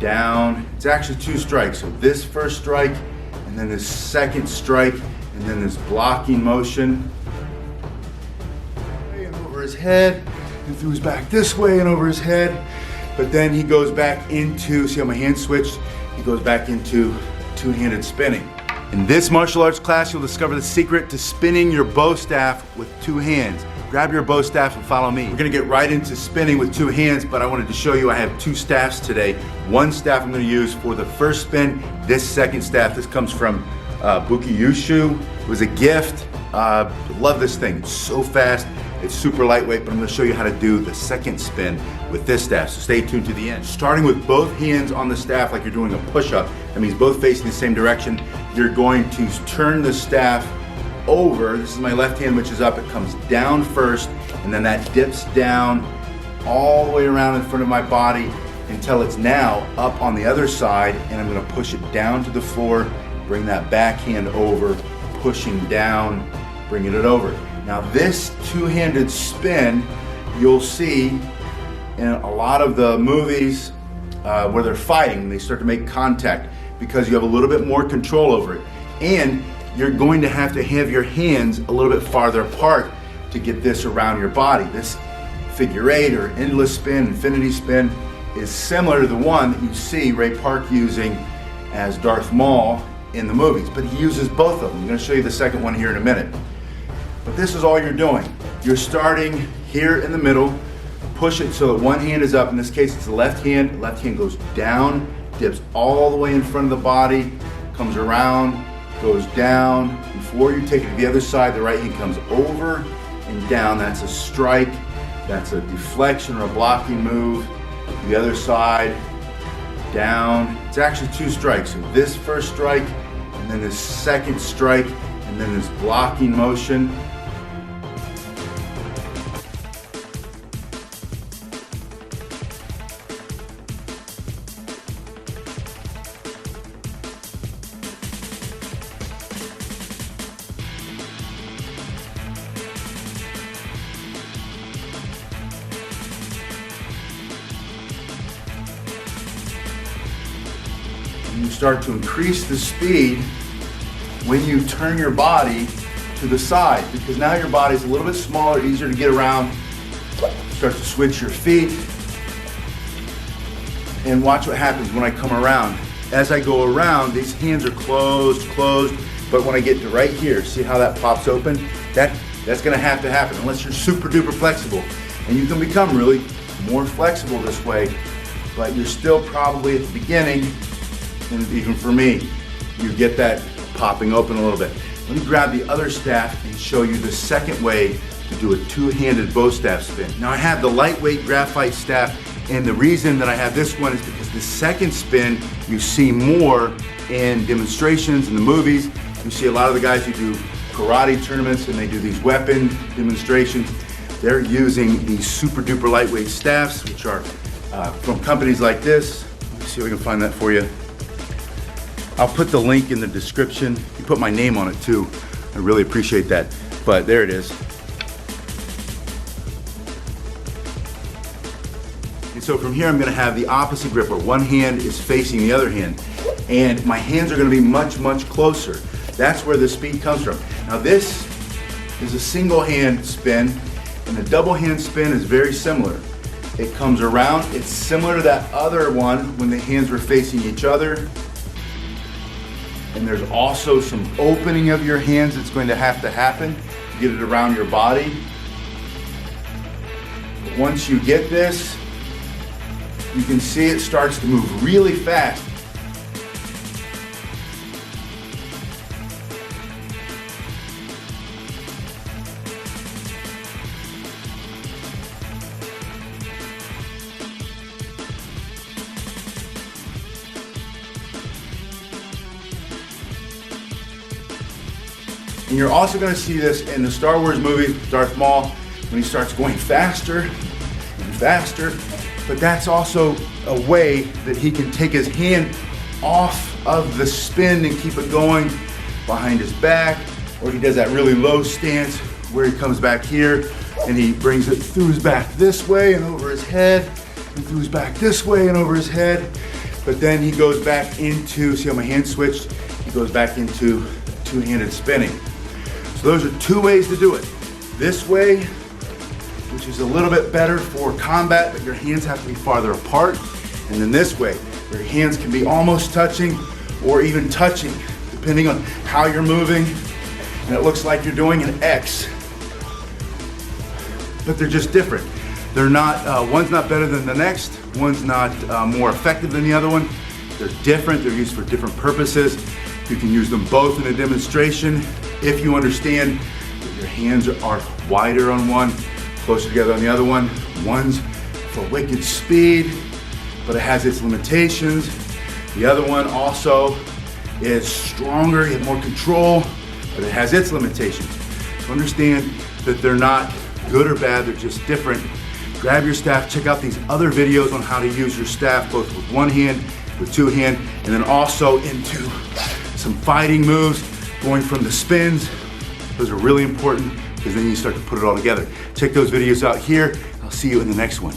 down. It's actually 2 strikes. So this first strike, and then this second strike, and then this blocking motion. And over his head, and through his back this way and over his head. But then he goes back into, see how my hand switched? He goes back into two-handed spinning. In this martial arts class, you'll discover the secret to spinning your bow staff with 2 hands. Grab your bow staff and follow me. We're gonna get right into spinning with 2 hands, but I wanted to show you I have 2 staffs today. One staff I'm gonna use for the first spin. This second staff, this comes from Buki Yushu. It was a gift. Love this thing. It's so fast. It's super lightweight, but I'm gonna show you how to do the second spin with this staff, so stay tuned to the end. Starting with both hands on the staff like you're doing a push-up, that means both facing the same direction. You're going to turn the staff over. This is my left hand, which is up. It comes down first, and then that dips down all the way around in front of my body until it's now up on the other side, and I'm gonna push it down to the floor, bring that back hand over, pushing down, bringing it over. Now this two-handed spin, you'll see in a lot of the movies where they're fighting, they start to make contact because you have a little bit more control over it. And you're going to have your hands a little bit farther apart to get this around your body. This figure 8 or endless spin, infinity spin is similar to the one that you see Ray Park using as Darth Maul in the movies, but he uses both of them. I'm gonna show you the second one here in a minute. But this is all you're doing. You're starting here in the middle, push it so that one hand is up. In this case, it's the left hand. The left hand goes down, dips all the way in front of the body, comes around, goes down. Before you take it to the other side, the right hand comes over and down. That's a strike. That's a deflection or a blocking move. The other side, down. It's actually 2 strikes. So this first strike, and then this second strike, and then this blocking motion. You start to increase the speed when you turn your body to the side, because now your body's a little bit smaller, easier to get around. Start to switch your feet, and watch what happens when I come around. As I go around, these hands are closed, but when I get to right here, see how that pops open? That's gonna have to happen unless you're super duper flexible. And you can become really more flexible this way, but you're still probably at the beginning. And even for me, you get that popping open a little bit. Let me grab the other staff and show you the second way to do a 2-handed bow staff spin. Now I have the lightweight graphite staff, and the reason that I have this one is because the second spin you see more in demonstrations in the movies. You see a lot of the guys who do karate tournaments and they do these weapon demonstrations. They're using these super duper lightweight staffs, which are from companies like this. Let me see if I can find that for you. I'll put the link in the description. You put my name on it too. I really appreciate that. But there it is. And so from here I'm gonna have the opposite grip where one hand is facing the other hand. And my hands are gonna be much, much closer. That's where the speed comes from. Now this is a single hand spin, and the double hand spin is very similar. It comes around, it's similar to that other one when the hands were facing each other. And there's also some opening of your hands that's going to happen to get it around your body. But once you get this, you can see it starts to move really fast. And you're also going to see this in the Star Wars movie, Darth Maul, when he starts going faster and faster. But that's also a way that he can take his hand off of the spin and keep it going behind his back. Or he does that really low stance where he comes back here and he brings it through his back this way and over his head, and through his back this way and over his head. but then he goes back into, see how my hand switched? He goes back into two-handed spinning. So those are two ways to do it. This way, which is a little bit better for combat, but your hands have to be farther apart. And then this way, your hands can be almost touching or even touching, depending on how you're moving. And it looks like you're doing an X. But they're just different. They're not, one's not better than the next, one's not more effective than the other one. They're different, they're used for different purposes. You can use them both in a demonstration if you understand that your hands are wider on one, closer together on the other one. One's for wicked speed, but it has its limitations. The other one also is stronger, you have more control, but it has its limitations. So understand that they're not good or bad, they're just different. Grab your staff, check out these other videos on how to use your staff, both with one hand, with two hand, and then also into some fighting moves, going from the spins. Those are really important because then you start to put it all together. Check those videos out here. I'll see you in the next one.